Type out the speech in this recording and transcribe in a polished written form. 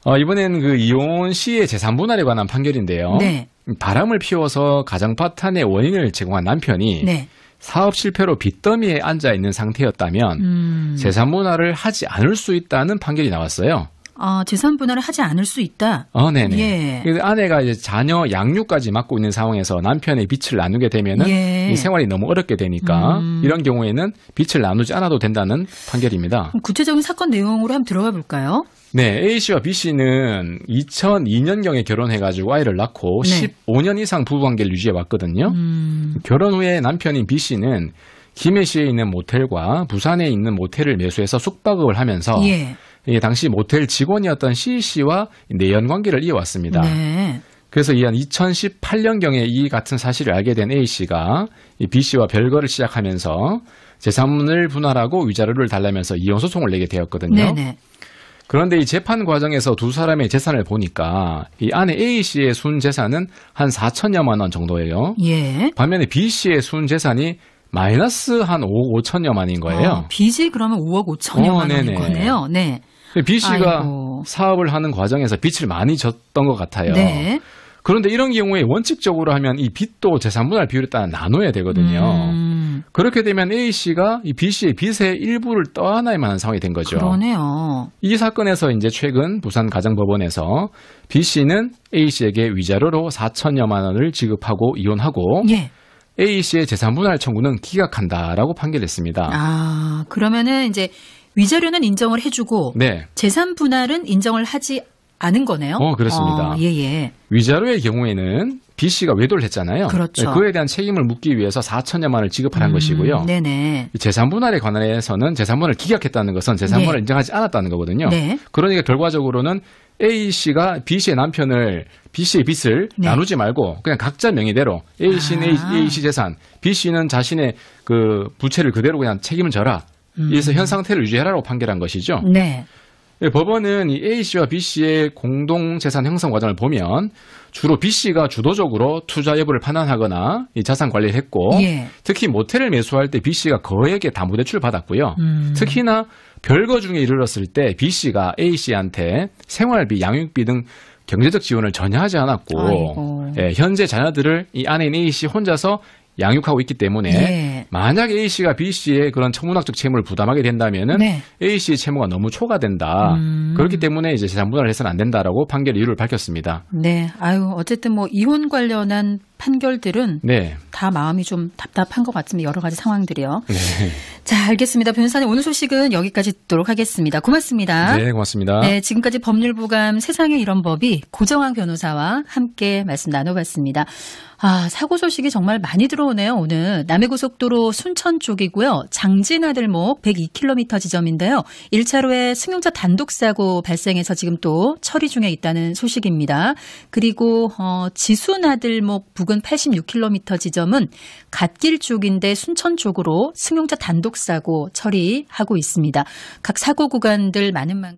이번에는 그 이혼 시의 재산 분할에 관한 판결인데요. 네. 바람을 피워서 가정 파탄의 원인을 제공한 남편이 네. 사업 실패로 빚더미에 앉아 있는 상태였다면 재산 분할을 하지 않을 수 있다는 판결이 나왔어요. 재산 분할을 하지 않을 수 있다. 네네. 예. 그래서 아내가 이제 자녀 양육까지 맡고 있는 상황에서 남편의 빚을 나누게 되면은 예. 이 생활이 너무 어렵게 되니까 이런 경우에는 빚을 나누지 않아도 된다는 판결입니다. 그럼 구체적인 사건 내용으로 한번 들어가 볼까요? 네, A 씨와 B 씨는 2002년경에 결혼해가지고 아이를 낳고 네. 15년 이상 부부관계를 유지해 왔거든요. 결혼 후에 남편인 B 씨는 김해시에 있는 모텔과 부산에 있는 모텔을 매수해서 숙박업을 하면서 예. 당시 모텔 직원이었던 C 씨와 내연 관계를 이어왔습니다. 네. 그래서 이 한 2018년경에 이 같은 사실을 알게 된 A 씨가 이 B 씨와 별거를 시작하면서 재산을 분할하고 위자료를 달라면서 이혼 소송을 내게 되었거든요. 네네. 그런데 이 재판 과정에서 두 사람의 재산을 보니까 이 아내 A 씨의 순 재산은 한 4천여만 원 정도예요. 예. 반면에 B 씨의 순 재산이 마이너스 한 5억 5천여만인 거예요. 빚이 그러면 5억 5천여만 원인 네네. 거네요. 네. B 씨가 아이고. 사업을 하는 과정에서 빚을 많이 졌던 것 같아요. 네. 그런데 이런 경우에 원칙적으로 하면 이 빚도 재산분할 비율에 따라 나눠야 되거든요. 그렇게 되면 A 씨가 이 B 씨의 빚의 일부를 떠안아야 하는 상황이 된 거죠. 그러네요. 이 사건에서 이제 최근 부산 가정법원에서 B 씨는 A 씨에게 위자료로 4천여만 원을 지급하고 이혼하고 예. A 씨의 재산분할 청구는 기각한다라고 판결했습니다. 그러면은 이제 위자료는 인정을 해주고 네. 재산 분할은 인정을 하지 않은 거네요. 그렇습니다. 예. 위자료의 경우에는 B 씨가 외도를 했잖아요. 그렇죠. 그에 대한 책임을 묻기 위해서 4천여만 원을 지급하는 것이고요. 네네. 재산분할에 관해서는 재산분할을 기각했다는 것은 재산분할을 네. 인정하지 않았다는 거거든요. 네. 그러니까 결과적으로는 A 씨가 B 씨의 남편을 B 씨의 빚을 네. 나누지 말고 그냥 각자 명의대로 A 씨는 A 씨 재산, B 씨는 자신의 그 부채를 그대로 그냥 책임을 져라. 이래서 현 상태를 유지하라고 판결한 것이죠. 네. 법원은 이 A 씨와 B 씨의 공동 재산 형성 과정을 보면 주로 B 씨가 주도적으로 투자 여부를 판단하거나 이 자산 관리를 했고 예. 특히 모텔을 매수할 때 B 씨가 거액의 담보대출을 받았고요. 특히나 별거 중에 이르렀을 때 B 씨가 A 씨한테 생활비, 양육비 등 경제적 지원을 전혀 하지 않았고 현재 자녀들을 이 아내인 A 씨 혼자서 양육하고 있기 때문에 예. 만약 A 씨가 B 씨의 그런 천문학적 채무를 부담하게 된다면은 네. A 씨의 채무가 너무 초과된다. 그렇기 때문에 이제 재산 분할을 해서는 안 된다라고 판결 이유를 밝혔습니다. 네. 어쨌든 뭐 이혼 관련한 판결들은 네. 다 마음이 좀 답답한 것 같습니다. 여러 가지 상황들이요. 네. 자, 알겠습니다. 변호사님 오늘 소식은 여기까지 듣도록 하겠습니다. 고맙습니다. 네, 고맙습니다. 네, 지금까지 법률부감 세상에 이런 법이 고정환 변호사와 함께 말씀 나눠봤습니다. 사고 소식이 정말 많이 들어오네요. 오늘 남해고속도로 순천 쪽이고요. 장진아들목 102km 지점인데요. 1차로에 승용차 단독사고 발생해서 지금 또 처리 중에 있다는 소식입니다. 그리고 지수나들목 부근 86km 지점은 갓길 쪽인데 순천 쪽으로 승용차 단독사고 처리하고 있습니다. 각 사고 구간들 많은 만큼